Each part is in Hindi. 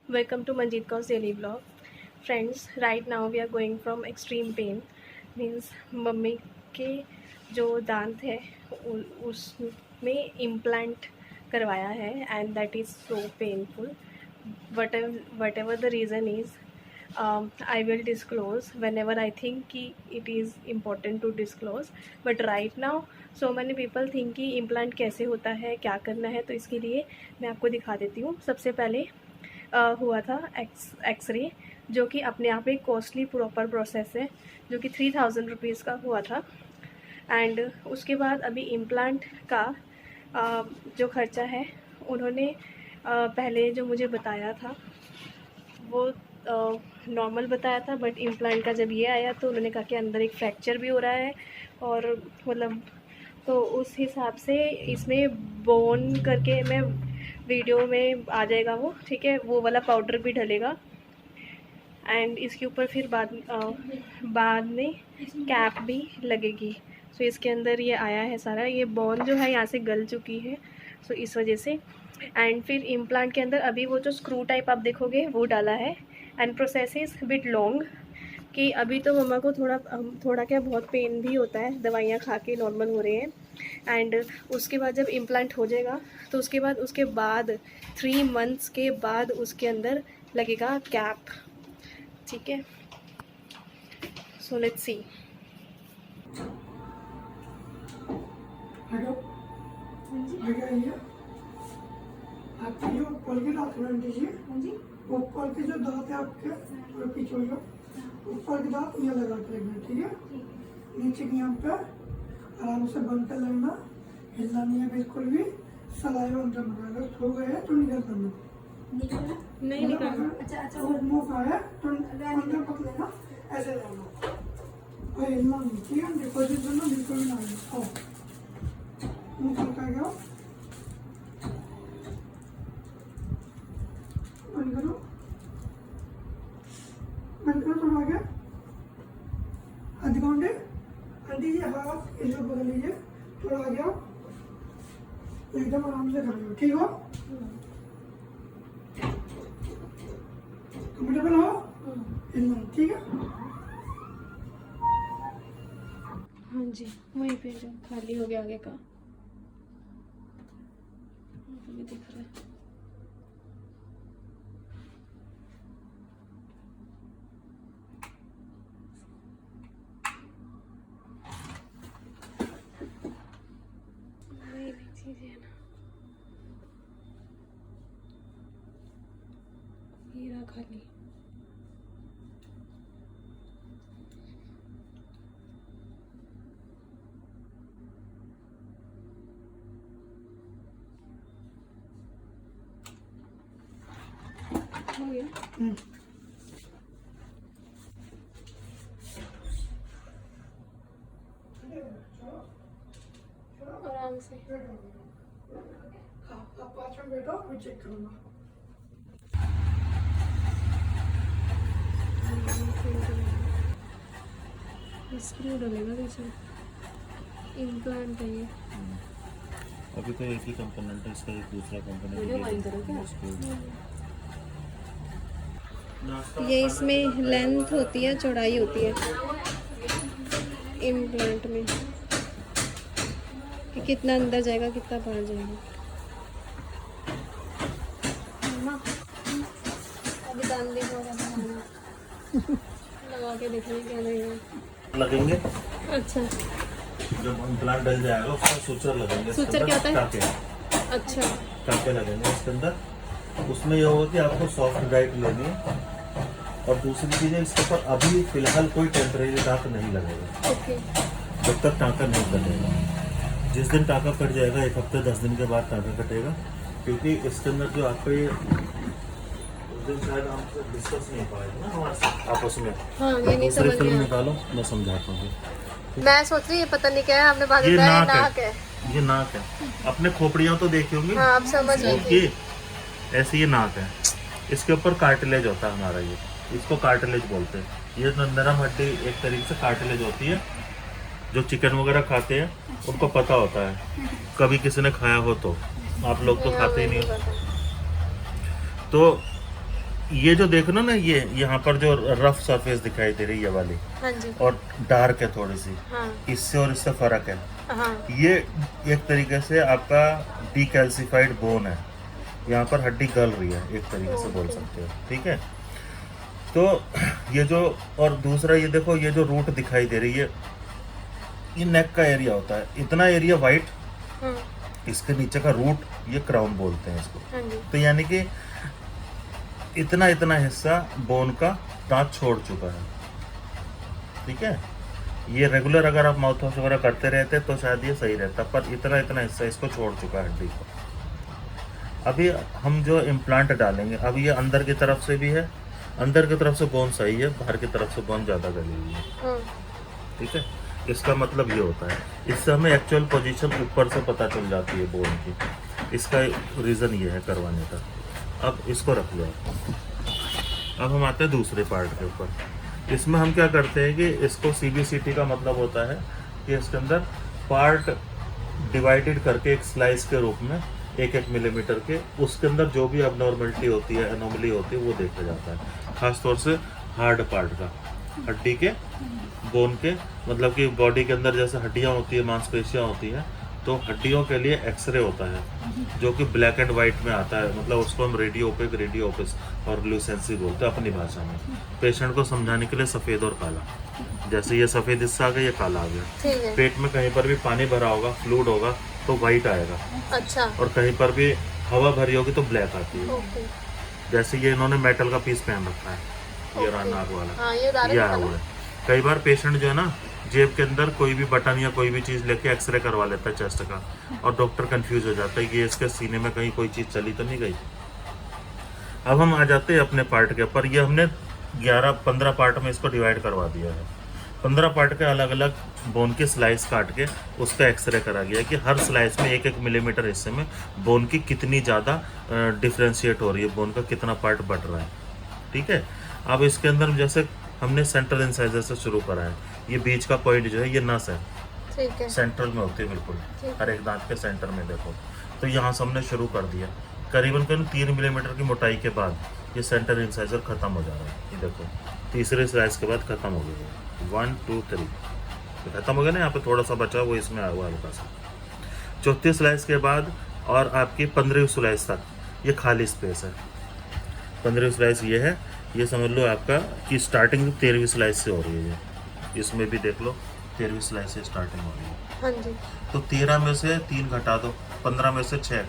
Welcome to Manjeet Kaur's daily vlog. Friends, right now we are going from extreme pain. Means mummy के जो दांत है उसमें इम्प्लांट करवाया है and that is so painful. Whatever the reason is, I will disclose whenever I think कि it is important to disclose. But right now so many people think कि इम्प्लांट कैसे होता है, क्या करना है, तो इसके लिए मैं आपको दिखा देती हूँ. सबसे पहले हुआ था एक्सरे, जो कि अपने आप में कॉस्टली प्रॉपर प्रोसेस है, जो कि 3000 रुपीज़ का हुआ था. एंड उसके बाद अभी इम्प्लांट का जो खर्चा है उन्होंने पहले जो मुझे बताया था वो नॉर्मल बताया था, बट इम्प्लांट का जब ये आया तो उन्होंने कहा कि अंदर एक फ्रैक्चर भी हो रहा है और मतलब तो उस हिसाब से इसमें बोन करके मैं वीडियो में आ जाएगा वो, ठीक है, वो वाला पाउडर भी डलेगा. एंड इसके ऊपर फिर बाद में कैप भी लगेगी. सो इसके अंदर ये आया है सारा, ये बोन जो है यहाँ से गल चुकी है, सो इस वजह से. एंड फिर इम्प्लांट के अंदर अभी वो जो स्क्रू टाइप आप देखोगे वो डाला है. And process is bit long कि अभी तो मम्मा को थोड़ा क्या बहुत पेन भी होता है, दवाइयाँ खा के नॉर्मल हो रहे हैं. एंड उसके बाद जब इम्प्लांट हो जाएगा तो उसके बाद 3 मंथ्स के बाद उसके अंदर लगेगा कैप, ठीक है. So let's see. आपके जो ऊपर के दांत बन दीजिए, ऊपर के जो दांत है आपके थोड़े पीछे हो जाओ, ऊपर के दांत ये लगा के रखना, ठीक है. नीचे की यहाँ पे आराम से बंद कर लेना, हिलना नहीं है बिल्कुल भी. सलाइवा अंदर मंगा लो, हो गए तो निकल करना, नहीं निकालना. अच्छा वो मुंह आया तो अंदर पक लेना, ऐसे रहना और हिलना नहीं, ठीक है. डिपोजिट करना बिल्कुल भी ना हो. मुंह पका गया, बंद करो थोड़ा आगे. आधे आंटी जी हाथ इधर बदल लीजिए, थोड़ा आ गया, एकदम आराम से कर लो, ठीक हो. कंफर्टेबल हो एकदम, ठीक है. हाँ जी, वहीं पे जो खाली हो गया आगे का भी दिख रहा है. वही भी चीज़ है ना, हीरा खाली. हो गया. आराम से. हाँ, आप 5 मिनट बैठो, मैं चेक करूँगा. स्क्रू डलेगा पीछे, इम्प्लांट है ये. अभी तो एक ही कंपोनेंट है, इसका एक दूसरा कंपोनेंट. ये इसमें लेंथ होती है, चौड़ाई होती है इम्प्लांट में, कि कितना अंदर जाएगा कितना बाहर जाएगा. अभी दान लगा के देखने क्या लगेगा. लगेंगे. अच्छा, जब इम्प्लांट डल जाएगा उसमें सूचर लगेंगे. सूचर क्या होता है? टाके. अच्छा, टाके लगेंगे इसके अंदर. उसमें यह होगा कि आपको सॉफ्ट डाइट लेनी है. और दूसरी चीज़ है, इसके ऊपर अभी फिलहाल कोई टेम्परेरी टाँका नहीं लगेगा. ओके. जब तक टाँका नहीं कटेगा. जिस दिन टाँका कट जाएगा 1 हफ्ते 10 दिन के बाद टाँका कटेगा, क्योंकि इसके अंदर जो आपका ये उस दिन शायद हमसे डिस्कस नहीं हो पाएगा ना हमारे साथ आपस में. हाँ, ये नहीं दूसरी समझ फिल्म गया. निकालो, मैं समझाता हूँ. मैं सोच रही है पता नहीं क्या है, हमने बात ये बताया नाक नाक है. है. ये नाक है. अपने खोपड़ियाँ तो देखी होंगी. हाँ, आप समझ गई. ओके, ऐसे ये नाक है. इसके ऊपर कार्टिलेज होता है हमारा, ये इसको कार्टिलेज बोलते हैं. ये नरम हड्डी एक तरीके से कार्टिलेज होती है. जो चिकन वगैरह खाते हैं उनको पता होता है, कभी किसी ने खाया हो तो. आप लोग तो खाते ही नहीं हो. तो ये जो देखो ना ये यहाँ पर जो रफ सरफेस दिखाई दे रही है ये वाली, हाँ जी, और डार्क है थोड़ी सी, हाँ इससे और इससे फर्क है। हाँ ये एक तरीके से आपका डीकैल्सिफाइड बोन है, यहाँ पर हड्डी गल रही है, एक तरीके से बोल सकते हो, ठीक है। तो ये जो, और दूसरा ये देखो, ये जो रूट दिखाई दे रही है, ये नेक का एरिया होता है, इतना एरिया वाइट, इसके नीचे का रूट ये क्राउन बोलते हैं इसको। हाँ जी, तो यानी कि इतना इतना हिस्सा बोन का दांत छोड़ चुका है, ठीक है। ये रेगुलर अगर आप माउथ वॉश वगैरह करते रहते तो शायद ये सही रहता, पर इतना इतना हिस्सा इसको छोड़ चुका है हड्डी को। अभी हम जो इम्प्लांट डालेंगे, अब ये अंदर की तरफ से भी है, अंदर की तरफ से बोन सही है, बाहर की तरफ से बोन ज़्यादा गली हुई है, ठीक है। इसका मतलब ये होता है, इससे हमें एक्चुअल पोजीशन ऊपर से पता चल जाती है बोन की, इसका रीज़न ये है करवाने का। अब इसको रख लो। अब हम आते हैं दूसरे पार्ट के ऊपर। इसमें हम क्या करते हैं कि इसको CBCT का मतलब होता है कि इसके अंदर पार्ट डिवाइडेड करके एक स्लाइस के रूप में 1-1 मिलीमीटर के, उसके अंदर जो भी अबनॉर्मलिटी होती है, एनोमली होती है, वो देखा जाता है। खास तौर से हार्ड पार्ट का, हड्डी के, बोन के, मतलब कि बॉडी के अंदर जैसे हड्डियाँ होती है, मांसपेशियाँ होती हैं, तो हड्डियों के लिए एक्सरे होता है जो कि ब्लैक एंड वाइट में आता है, मतलब उसको हम रेडियोपिस और लूसेंसी बोलते हैं अपनी भाषा में, पेशेंट को समझाने के लिए। सफ़ेद और काला, जैसे ये सफ़ेद हिस्सा आ गया, ये काला आ गया। पेट में कहीं पर भी पानी भरा होगा, फ्लूइड होगा, तो वाइट आएगा। अच्छा, और कहीं पर भी हवा भरी होगी तो ब्लैक आती है। ओके, जैसे ये इन्होंने मेटल का पीस पहन रखा है, ये ओके। नाक वाला, हाँ ये ये आया हुआ है। कई बार पेशेंट जो है ना, जेब के अंदर कोई भी बटन या कोई भी चीज़ लेके एक्सरे करवा लेता है चेस्ट का, और डॉक्टर कंफ्यूज हो जाता है कि इसके सीने में कहीं कोई चीज़ चली तो नहीं गई। अब हम आ जाते हैं अपने पार्ट के ऊपर। ये हमने 11-15 पार्ट में इसको डिवाइड करवा दिया है। 15 पार्ट के अलग अलग बोन की स्लाइस काट के उसका एक्सरे करा गया कि हर स्लाइस में 1-1 मिलीमीटर हिस्से में बोन की कितनी ज़्यादा डिफ्रेंशिएट हो रही है, बोन का कितना पार्ट बढ़ रहा है, ठीक है। अब इसके अंदर जैसे हमने सेंट्रल इंसाइजर से शुरू करा है, ये बीच का पॉइंट जो है ये नस है, ठीक है, सेंट्रल में होती है बिल्कुल, ठीक। हर एक दांत के सेंटर में देखो। तो यहाँ से हमने शुरू कर दिया, करीबन 3 मिलीमीटर की मोटाई के बाद ये सेंटर इंसाइजर खत्म हो जा रहा है। ये देखो तीसरे स्लाइस के बाद खत्म हो गया, 1 2 3 खत्म हो गया ना। यहाँ पे थोड़ा सा बचा वो इसमें आया हुआ हल्का सा। चौथी स्लाइस के बाद और आपकी 15वीं स्लाइस तक ये खाली स्पेस है। 15वीं स्लाइस ये है, ये समझ लो आपका कि स्टार्टिंग 13वीं स्लाइस से हो रही है। ये इसमें भी देख लो 13वीं स्लाइस से स्टार्टिंग हो रही है। हाँ जी, तो 13 में से 3 घटा दो, 15 में से 6,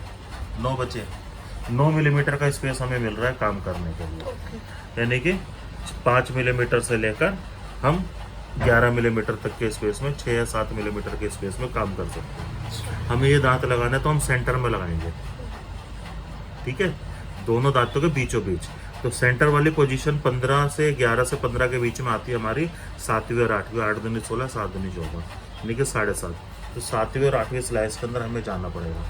9 बचे। 9 मिलीमीटर का स्पेस हमें मिल रहा है काम करने के लिए, ओके, यानी कि 5 मिलीमीटर से लेकर हम 11 मिलीमीटर तक के स्पेस में, 6 या 7 मिलीमीटर के स्पेस में काम कर सकते हैं। हमें ये दांत लगाना है तो हम सेंटर में लगाएंगे, ठीक है, दोनों दांतों के बीचों बीच। तो सेंटर वाली पोजीशन 15 से 11 से 15 के बीच में आती है हमारी 7वीं और 8वीं, 8 दूनी 16, 7 दूनी 14, यानी कि 7.5। तो 7वीं और 8वीं स्लाइस के अंदर हमें जाना पड़ेगा।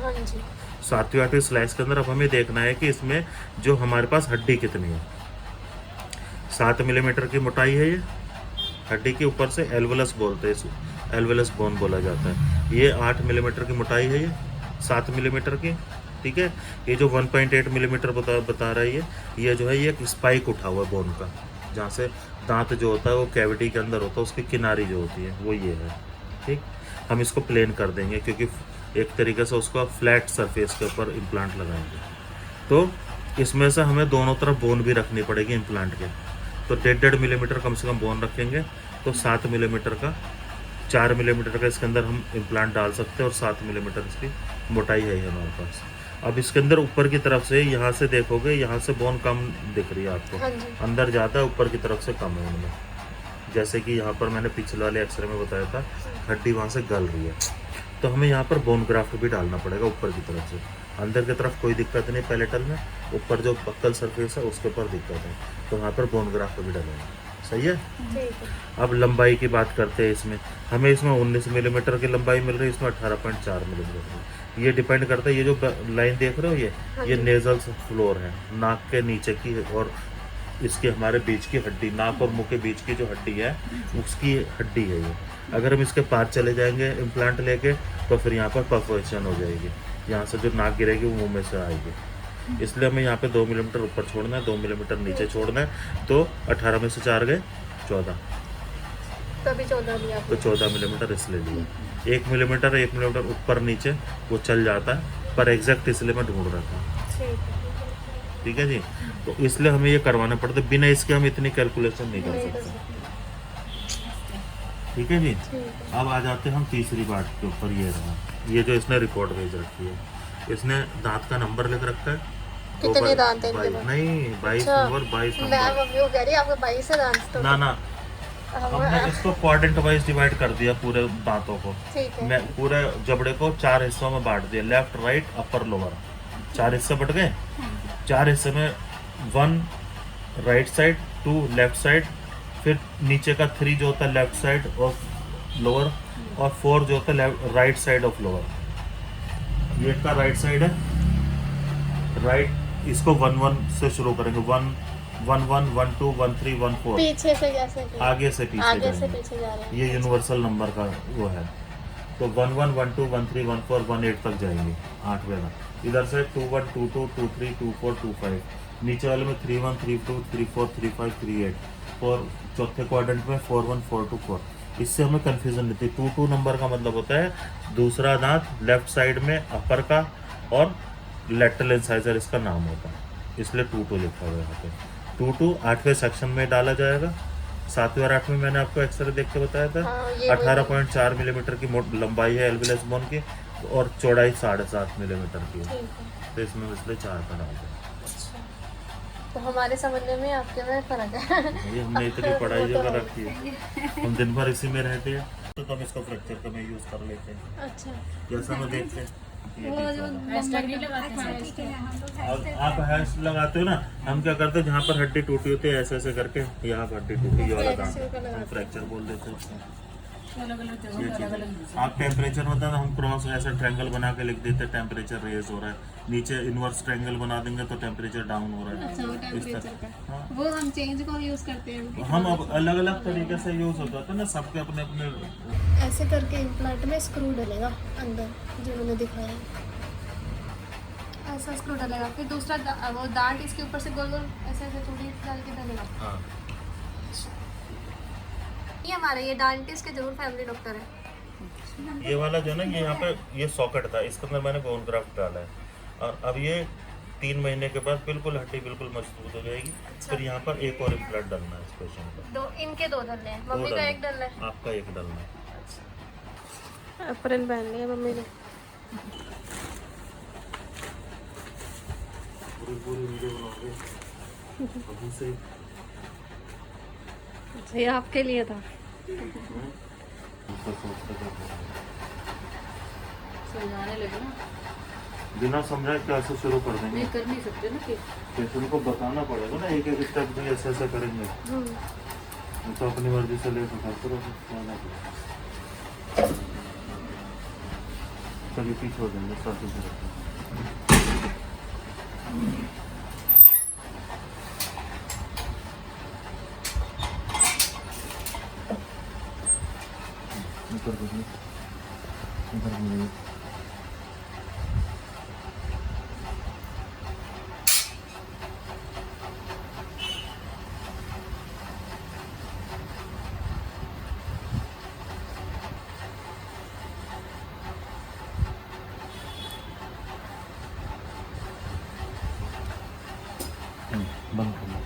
हाँ जी, 7वीं 8वीं स्लाइस के अंदर अब हमें देखना है कि इसमें जो हमारे पास हड्डी कितनी है। 7 मिलीमीटर की मोटाई है ये हड्डी के ऊपर से, एल्वुलस बोलते हैं इसे, एल्वुलस बोन बोला जाता है। ये 8 मिलीमीटर की मोटाई है, ये 7 मिलीमीटर की, ठीक है। ये जो 1.8 मिलीमीटर बता रहा है, ये जो है ये एक स्पाइक उठा हुआ है बोन का, जहाँ से दांत जो होता है वो कैविटी के अंदर होता है, उसकी किनारी जो होती है वो ये है, ठीक। हम इसको प्लेन कर देंगे क्योंकि एक तरीके से उसको फ्लैट सरफेस के ऊपर इम्प्लांट लगाएंगे। तो इसमें से हमें दोनों तरफ बोन भी रखनी पड़ेगी इम्प्लांट के। तो 1.5 मिलीमीटर कम से कम बोन रखेंगे, तो 7 मिलीमीटर का, 4 मिलीमीटर का इसके अंदर हम इम्प्लांट डाल सकते हैं, और 7 मिलीमीटर इसकी मोटाई है हमारे पास। अब इसके अंदर ऊपर की तरफ से, यहाँ से देखोगे, यहाँ से बोन कम दिख रही है आपको, हाँ जी, अंदर ज़्यादा है, ऊपर की तरफ से कम है उनमें। जैसे कि यहाँ पर मैंने पिछले वाले एक्सरे में बताया था, हड्डी वहाँ से गल रही है, तो हमें यहाँ पर बोन ग्राफ्ट भी डालना पड़ेगा ऊपर की तरफ से। अंदर की तरफ कोई दिक्कत नहीं पैलेटल में, ऊपर जो बक्कल सरफेस है उसके ऊपर दिक्कत है, तो वहाँ पर बोन ग्राफ्ट भी डालेंगे। सही है। ठीक है, अब लंबाई की बात करते हैं। इसमें हमें 19 मिलीमीटर की लंबाई मिल रही है, इसमें 18.4 मिलीमीटर। ये डिपेंड करता है, ये जो लाइन देख रहे हो ये नेजल फ्लोर है, नाक के नीचे की, और इसके हमारे बीच की हड्डी, नाक और मुंह के बीच की जो हड्डी है उसकी हड्डी है ये। अगर हम इसके पार चले जाएंगे इम्प्लांट लेके, तो फिर यहाँ पर परफोरेशन हो जाएगी, यहाँ से जो नाक गिरेगी वो मुंह में से आएगी। इसलिए हमें यहाँ पे 2 मिलीमीटर ऊपर छोड़ना है, 2 मिलीमीटर नीचे छोड़ना है। तो 18 में से 4 गए 14, तो अभी 14 लिया तो 14 मिलीमीटर इसलिए लिया। 1 मिलीमीटर ऊपर नीचे वो चल जाता है, पर एग्जैक्ट इसलिए मैं ढूंढ रहा था। ठीक है जी। तो इसलिए हमें ये करवाना पड़ता है, बिना इसके हम इतनी कैलकुलेशन नहीं कर सकते। ठीक है जी। अब आ जाते हैं हम तीसरी बात के ऊपर। ये रहा, ये जो इसने रिपोर्ट भेज रखी है, इसने दांत का नंबर लिख रखा है। कितने दांत हैं? नहीं 22 अच्छा। नंबर 22 मैं नंबर। मम्मी को कह रही है आपके 22 है दांत तो। ना ना, हमने इसको क्वाड्रेंट वाइज डिवाइड कर दिया पूरे दांतों को। ठीक है। मैं पूरे जबड़े को 4 हिस्सों में बांट दिया, लेफ्ट राइट अपर लोअर, 4 हिस्से बट गए। 4 हिस्से में 1 राइट साइड, 2 लेफ्ट साइड, फिर नीचे का 3 जो होता है लेफ्ट साइड ऑफ लोअर, और 4 जो होता है राइट साइड ऑफ लोअर। ये का राइट साइड है, राइट। इसको 1 1 से शुरू करेंगे, 1 1 1 1 2 1 3 1 4। पीछे से कैसे? आगे से पीछे आगे से जाएंगे। पीछे जा रहे हैं। ये यूनिवर्सल नंबर का वो है। तो 1 1 1 2 1 3 1 4 1 8 तक जाएंगे, 8वें का। इधर से 2 1 2 2 2 3 2 4 2 5। नीचे वाले में 3 1 3 2 3 4 3 5 3 8। और चौथे क्वाड्रेंट में 4 1 4 2 4। इससे हमें कंफ्यूजन नहीं थी। 2 2 नंबर का मतलब होता है दूसरा दांत लेफ्ट साइड में अपर का, और लेटरल इंसाइजर इसका नाम होता है, इसलिए 2 2 लिखा हुआ है यहाँ पे। 2 2 8वें सेक्शन में डाला जाएगा। 7वें और 8वें मैंने आपको एक्सरे देख के बताया था। 18.4 मिलीमीटर की लंबाई है एल्वियस बोन की, और चौड़ाई 7.5 मिलीमीटर की है। तो इसमें इसलिए 4 का डाल दें। तो हमारे समझने में आपके में फर्क है। ये हमने इतनी पढ़ाई जो कर रखी है, हम दिन भर इसी में रहते हैं, तो हम इसको फ्रैक्चर का में यूज कर लेते हैं। अच्छा। जैसा हम देखते हैं और आप हैश लगाते हो ना, हम क्या करते हैं जहाँ पर हड्डी टूटी होती है ऐसे ऐसे करके, यहाँ पर हड्डी टूटी ये वाला दांत हम फ्रैक्चर बोल देते हैं। आप टेम्परेचर बताना, हम क्रॉस ऐसा ट्रायंगल बना के लिख देते हैं टेम्परेचर रेज हो रहा है। नीचे इनवर्स ट्रायंगल बना देंगे तो टेम्परेचर डाउन हो रहा है। अच्छा, वो टेम्परेचर का हाँ। वो हम चेंज कौन यूज करते हैं? हम अब अलग अलग तरीके से यूज होता था ना, सबके अपने अपने। ऐसे करके इम्प्लांट में स्क्रू डलेगा अंदर, जो मैंने दिखाया। ऐसा स्क्रू डलेगा, फिर दूसरा वो दांत इसके ऊपर से गोल गोल ऐसे ऐसे थोड़ी डाल के डलेगा। हाँ। ये हमारे ये डांटिस्ट के जरूर फैमिली डॉक्टर है। ये वाला जो ना, ये यहाँ पे ये सॉकेट था, इसके अंदर मैंने बोन ग्राफ्ट डाला है, और अब ये 3 महीने के बाद बिल्कुल हड्डी बिल्कुल मजबूत हो जाएगी। फिर यहाँ पर एक और इम्प्लांट डालना है इस पेशेंट को। दो इनके 2 डलने हैं, मम्मी का 1 डलना है। आपका 1 डालना है। अप्रन पहन लिया मम्मी ने। पूरी वीडियो बनाओगे अभी से। ये आपके लिए था। समझाने लगे ना, बिना समझाए कैसे शुरू कर देंगे? नहीं कर नहीं सकते ना कि पेशेंट को बताना पड़ेगा ना, एक एक स्टेप में ऐसे ऐसे करेंगे। तो अपनी मर्जी से ले करते रहो। चलिए पीछे हो जाएंगे, साथ ही बंद करना।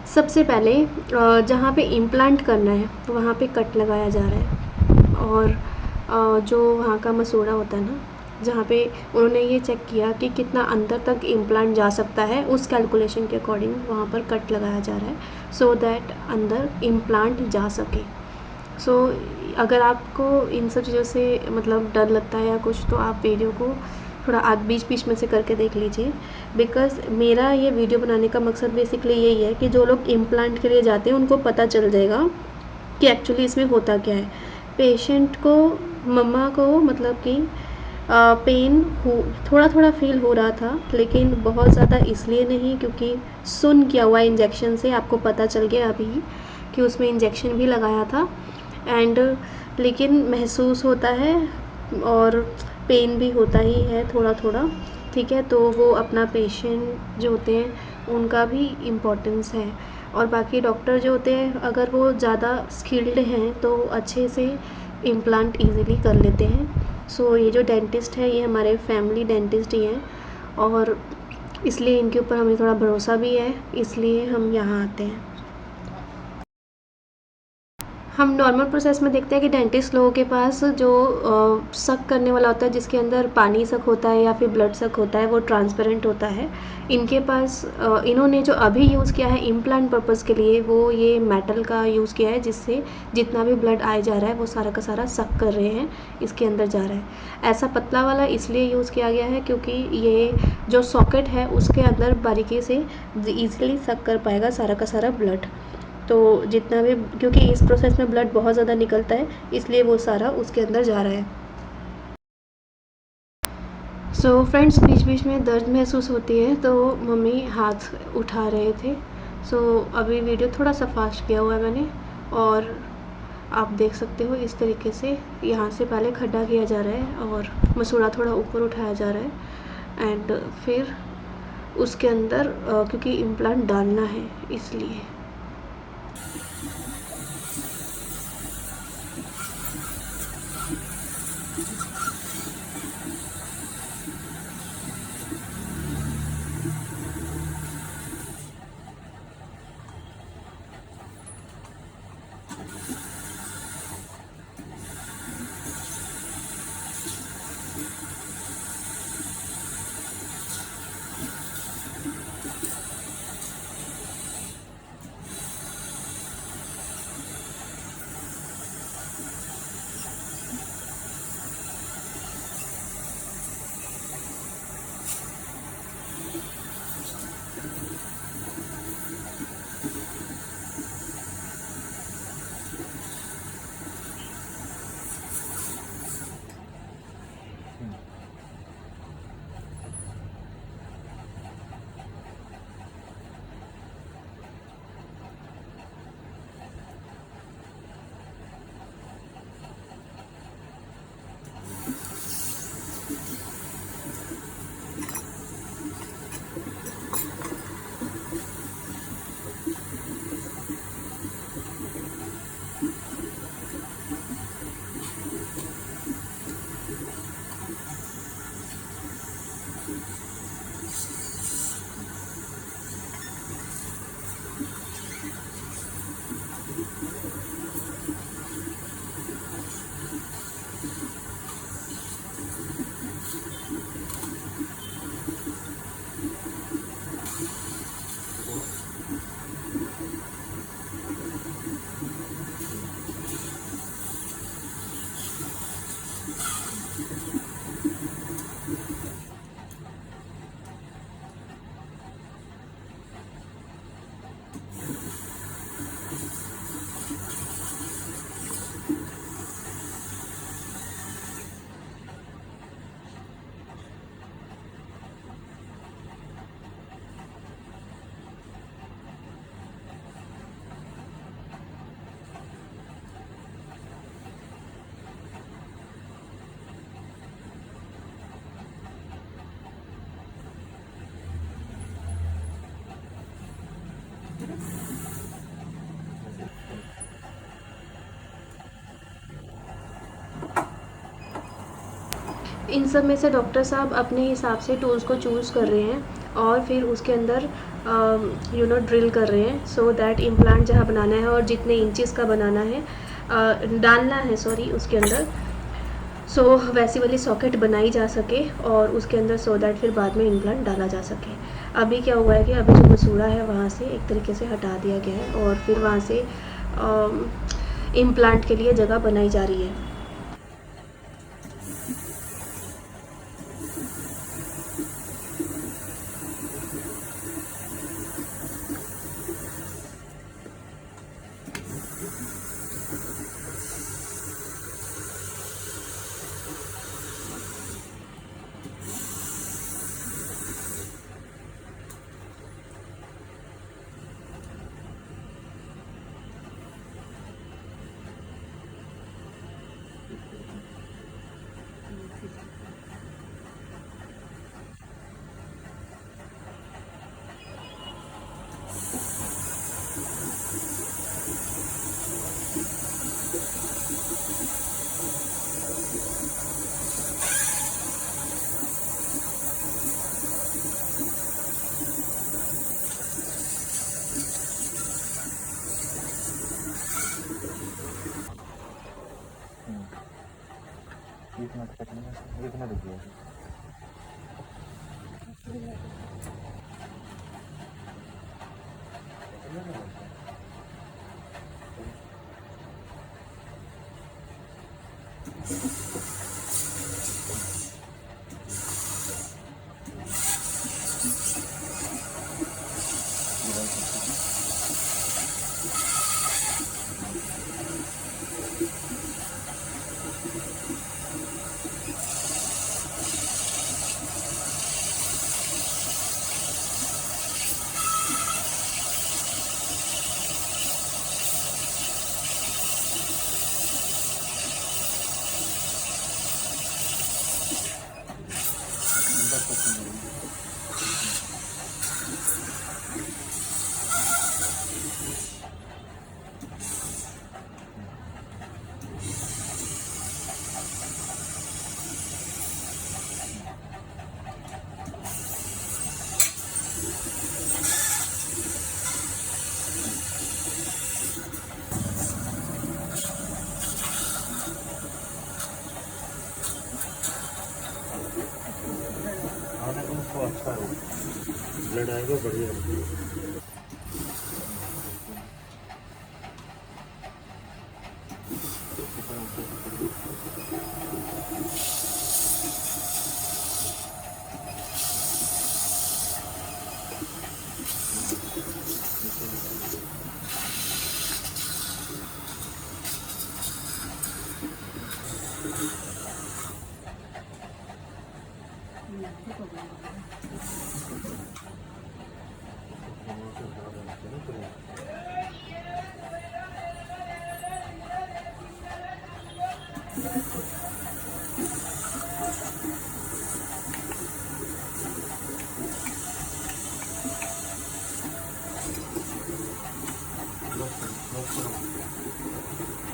सबसे पहले जहाँ पे इम्प्लांट करना है वहाँ पे कट लगाया जा रहा है, और जो वहाँ का मसूड़ा होता है ना, जहाँ पे उन्होंने ये चेक किया कि कितना अंदर तक इम्प्लांट जा सकता है, उस कैलकुलेशन के अकॉर्डिंग वहाँ पर कट लगाया जा रहा है, सो दैट अंदर इम्प्लांट जा सके। सो अगर आपको इन सब चीज़ों से मतलब डर लगता है या कुछ, तो आप वीडियो को थोड़ा बीच बीच में से करके देख लीजिए, बिकॉज़ मेरा ये वीडियो बनाने का मकसद बेसिकली यही है कि जो लोग इम्प्लांट के लिए जाते हैं उनको पता चल जाएगा कि एक्चुअली इसमें होता क्या है। पेशेंट को, मम्मा को मतलब कि पेन हो थोड़ा थोड़ा फील हो रहा था, लेकिन बहुत ज़्यादा इसलिए नहीं क्योंकि सुन किया हुआ इंजेक्शन से आपको पता चल गया अभी कि उसमें इंजेक्शन भी लगाया था एंड लेकिन महसूस होता है और पेन भी होता ही है थोड़ा थोड़ा, ठीक है। तो वो अपना पेशेंट जो होते हैं उनका भी इम्पोर्टेंस है, और बाकी डॉक्टर जो होते हैं अगर वो ज़्यादा स्किल्ड हैं तो अच्छे से इम्प्लांट इजीली कर लेते हैं। सो ये जो डेंटिस्ट है ये हमारे फैमिली डेंटिस्ट ही हैं, और इसलिए इनके ऊपर हमें थोड़ा भरोसा भी है, इसलिए हम यहाँ आते हैं। हम नॉर्मल प्रोसेस में देखते हैं कि डेंटिस्ट लोगों के पास जो सक करने वाला होता है जिसके अंदर पानी सक होता है या फिर ब्लड सक होता है वो ट्रांसपेरेंट होता है। इनके पास इन्होंने जो अभी यूज़ किया है इम्प्लांट पर्पज़ के लिए वो ये मेटल का यूज़ किया है, जिससे जितना भी ब्लड आए जा रहा है वो सारा का सारा सक कर रहे हैं, इसके अंदर जा रहा है। ऐसा पतला वाला इसलिए यूज़ किया गया है क्योंकि ये जो सॉकेट है उसके अंदर बारीकी से ईजिली सक कर पाएगा सारा का सारा ब्लड। तो जितना भी, क्योंकि इस प्रोसेस में ब्लड बहुत ज़्यादा निकलता है इसलिए वो सारा उसके अंदर जा रहा है। सो फ्रेंड्स, बीच बीच में दर्द महसूस होती है तो मम्मी हाथ उठा रहे थे। सो अभी वीडियो थोड़ा सा फास्ट किया हुआ है मैंने, और आप देख सकते हो इस तरीके से यहाँ से पहले खड्डा किया जा रहा है और मसूड़ा थोड़ा ऊपर उठाया जा रहा है एंड फिर उसके अंदर क्योंकि इम्प्लांट डालना है इसलिए। इन सब में से डॉक्टर साहब अपने हिसाब से टूल्स को चूज़ कर रहे हैं और फिर उसके अंदर ड्रिल कर रहे हैं सो दैट इम्प्लांट जहाँ बनाना है और जितने इंचेस का बनाना है डालना है उसके अंदर सो वैसी वाली सॉकेट बनाई जा सके और उसके अंदर सो दैट फिर बाद में इम्प्लांट डाला जा सके। अभी क्या हुआ है कि अभी जो मसूड़ा है वहाँ से एक तरीके से हटा दिया गया है और फिर वहाँ से इम्प्लांट के लिए जगह बनाई जा रही है। आने को उसको अच्छा हो, ब्लड आएगा बढ़िया।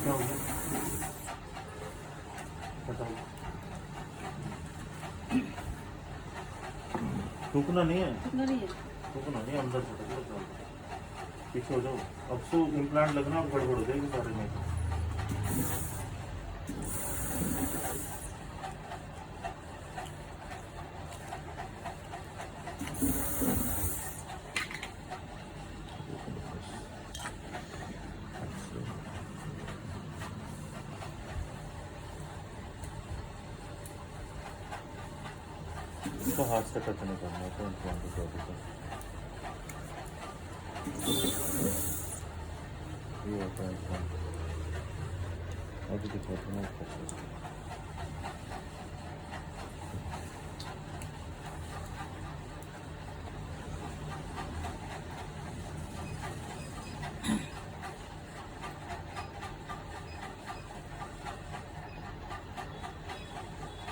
क्या हो गया? बताओ। थूकना नहीं है, इतना नहीं है। थूकना नहीं, अंदर से ढको, पीछे हो जाओ। अब सो इम्प्लांट लगना, अब गड़बड़ हो जाएगी सारे में। इसको हाथ से टच नहीं करना है, तो इम्प्लांट को कर देता ये होता है इम्प्लांट। अभी दिखाते हैं ऊपर।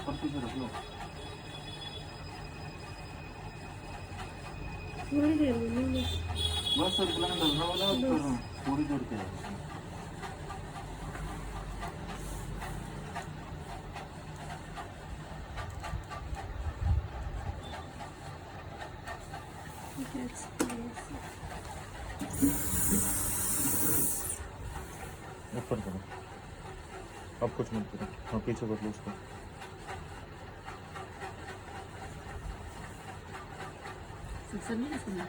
और पीछे रख लो। थोड़ी देर में बस इम्प्लांट डलने वाला है, अब थोड़ी देर के लिए। ऊपर करो, अब कुछ मत करो। हाँ, पीछे कर लो उसको। सिक्सर नहीं है इसमें।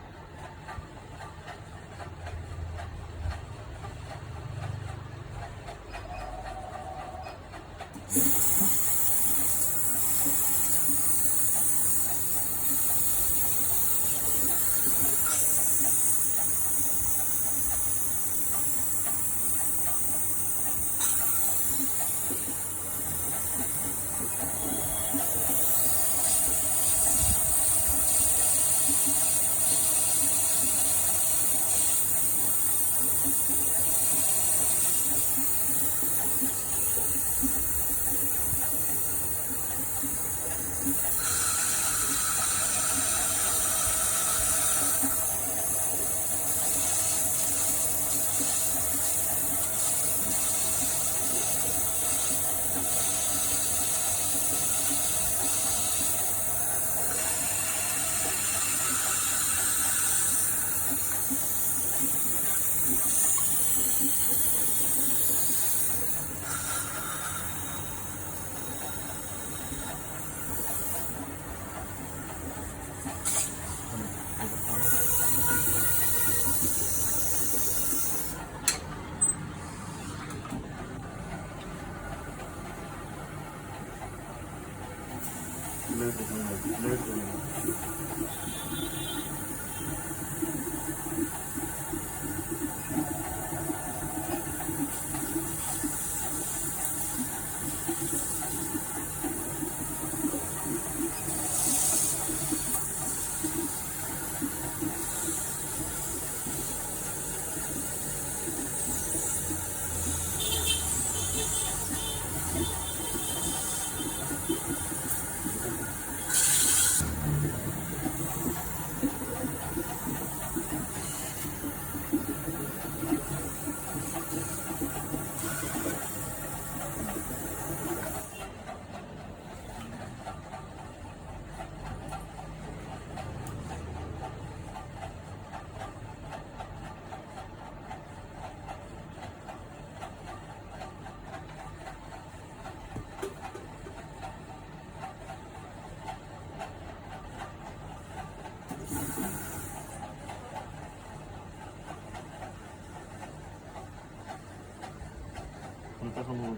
उनका समूह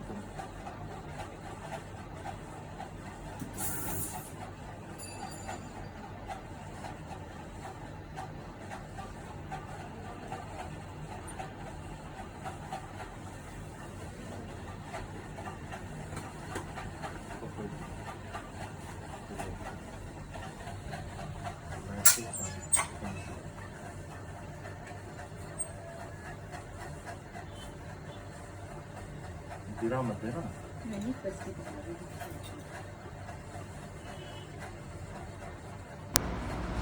गिरा मत है ना। नहीं बस के बता रही हूँ।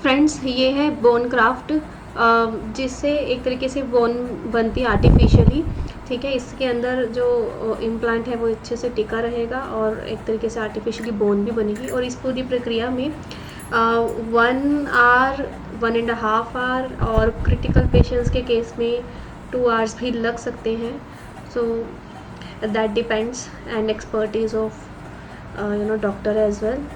फ्रेंड्स, ये है बोन क्राफ्ट, जिससे एक तरीके से बोन बनती है आर्टिफिशियली। ठीक है, इसके अंदर जो इम्प्लांट है वो अच्छे से टिका रहेगा और एक तरीके से आर्टिफिशियली बोन भी बनेगी। और इस पूरी प्रक्रिया में 1 आवर 1.5 आवर और क्रिटिकल पेशेंट्स के केस में 2 आवर्स भी लग सकते हैं। So that depends and expertise of doctor as well.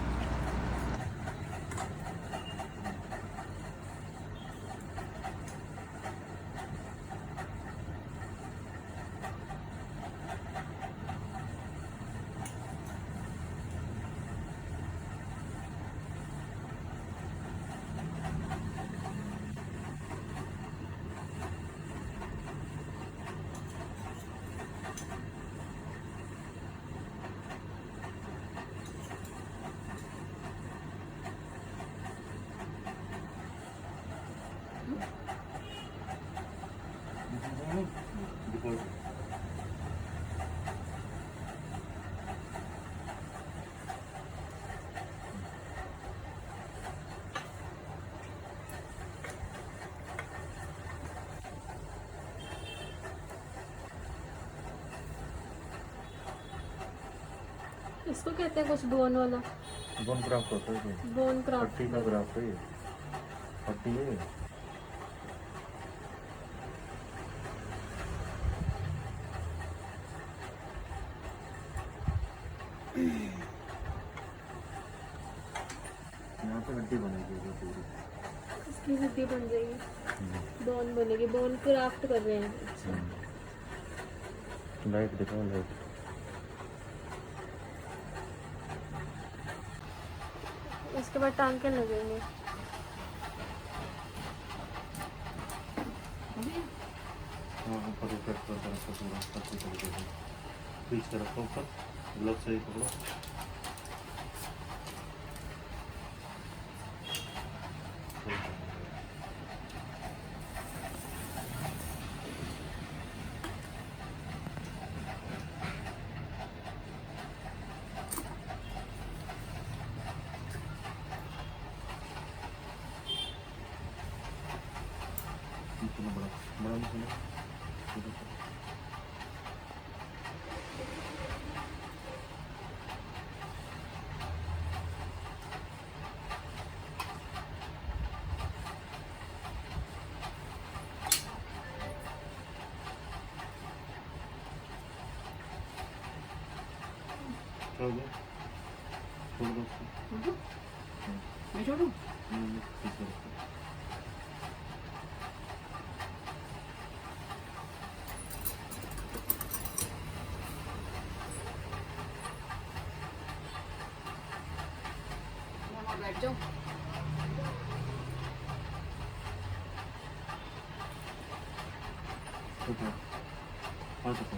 इसको कहते हैं कुछ बोन वाला, बोन क्राफ्ट होता है ये। Bone craft. हड्डी का क्राफ्ट है ये। हड्डी है। यहाँ पे हड्डी बनेगी ये पूरी। इसकी हड्डी बन जाएगी, बोन बनेगी। बोन क्राफ्ट कर रहे हैं। लाइट दिखाओ, लाइट। इसके बाद टांके लगेंगे। हाँ, ऊपर ऊपर पूरा अच्छी तरीके से खींच के रखो ऊपर, ग्लव से ही पकड़ो। इतना बड़ा बड़ा मशीन है। छोड़ दो, छोड़ दो उसको। मैं छोड़ूं? पीछे रखो। बैठ बैठ जाओ। हाँ तो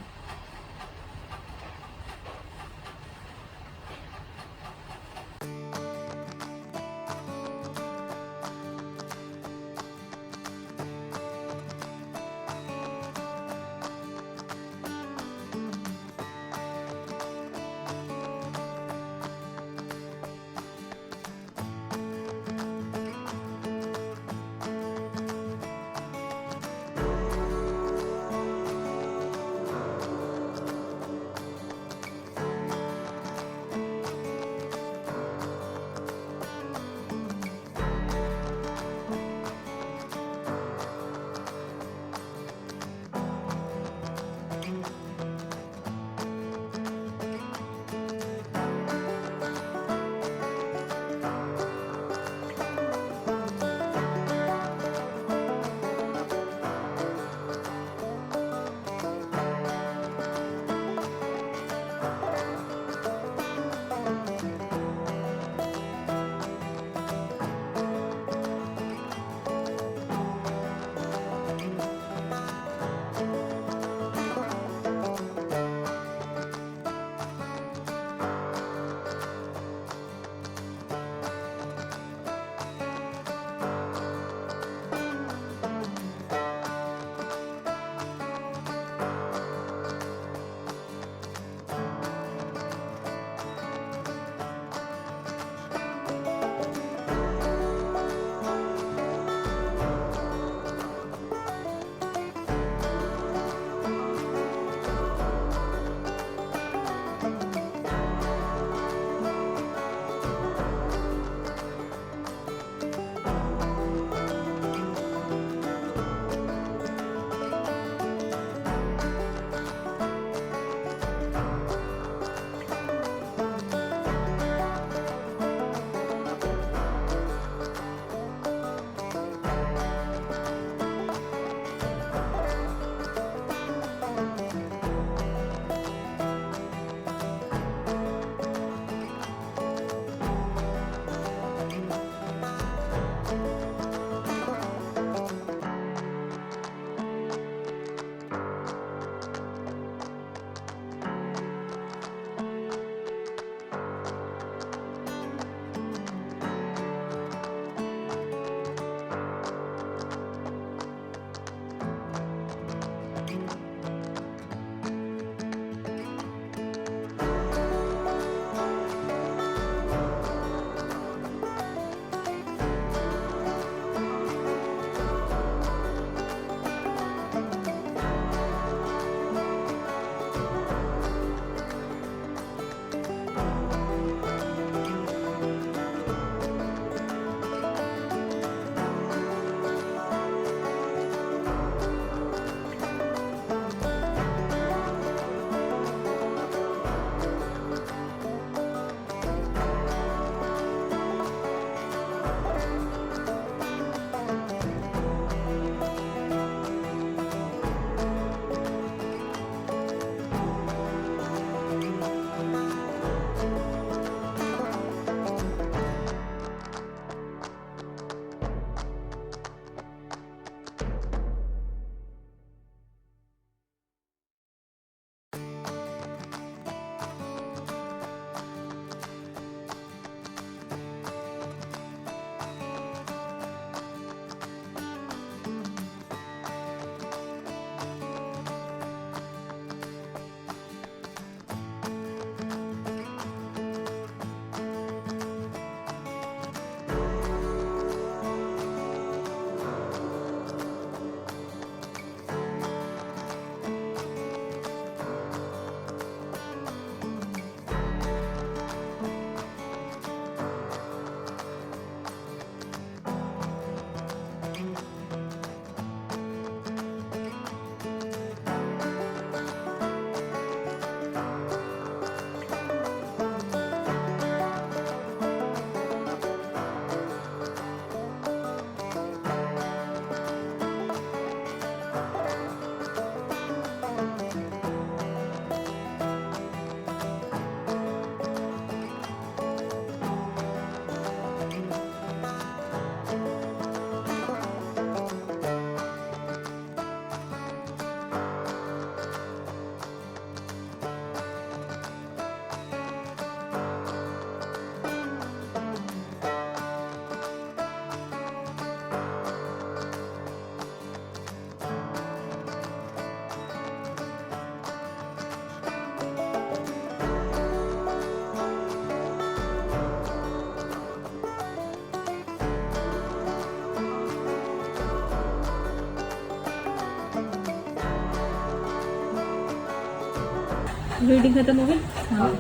ब्लीडिंग खत्म हो गई? हाँ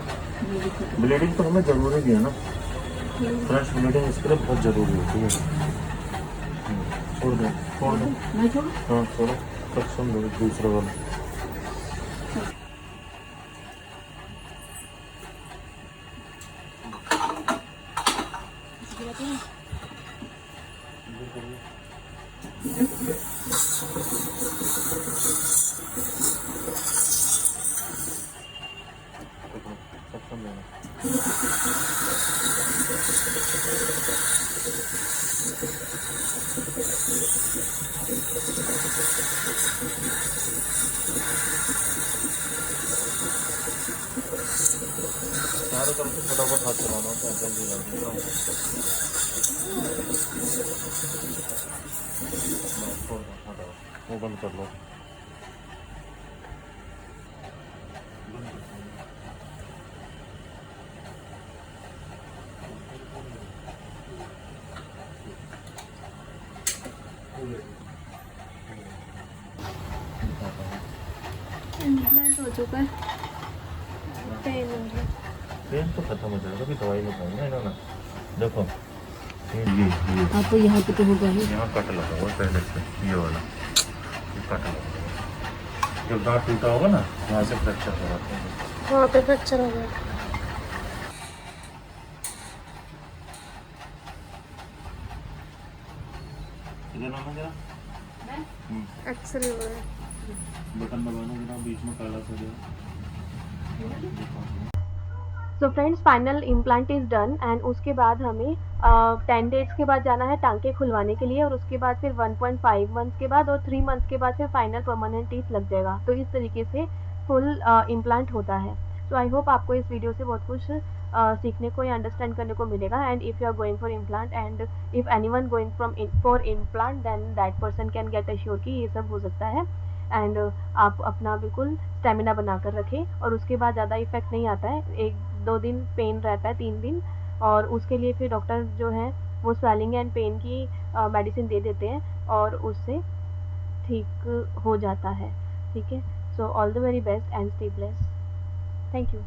ब्लीडिंग खत्म। ब्लीडिंग तो हमें जरूरी भी है ना फ्रेंड्स, ब्लीडिंग इसके लिए बहुत जरूरी होती है। छोड़ दो छोड़ दो। मैं छोड़ू? हाँ छोड़ो, सेक्शन दो दूसरे वाला। सेक्शन देना। चारों तरफ से फटाफट हाथ चलाना होता है, जल्दी जल्दी छोड़ दो, हटाओ, वो बंद कर लो। इम्प्लांट हो चुका है, पेन हो रहा है। पेन तो खत्म हो जाएगा, अभी दवाई नहीं खाऊंगा इन्होंने। देखो ये आपको यहाँ पे तो होगा ही। यहाँ कट लगा हुआ पहले से, ये वाला ये कट लगा हुआ। जब दांत टूटा होगा ना वहाँ से फ्रैक्चर हो जाता है। वहाँ पे फ्रैक्चर हो गया। इधर आना जरा, एक्सरे हो रहा है। बटन दबाना जरा, बीच में काला सा जो। So friends, final implant is done and उसके बाद हमें 10 डेज़ के बाद जाना है टांके खुलवाने के लिए, और उसके बाद फिर 1.5 मंथ्स के बाद और 3 मंथ्स के बाद फिर फाइनल परमानेंट टीथ लग जाएगा। तो इस तरीके से फुल इम्प्लांट होता है। सो आई होप आपको इस वीडियो से बहुत कुछ सीखने को या अंडरस्टैंड करने को मिलेगा। And if you are going for implant and if anyone going for implant then that person can get assure कि ये सब हो सकता है। एंड आप अपना बिल्कुल स्टेमिना बना कर रखें, और उसके बाद ज़्यादा इफेक्ट नहीं आता है, 1-2 दिन पेन रहता है, 3 दिन, और उसके लिए फिर डॉक्टर जो है वो स्वेलिंग एंड पेन की मेडिसिन दे देते हैं और उससे ठीक हो जाता है। ठीक है, so all the very best and stay blessed. Thank you.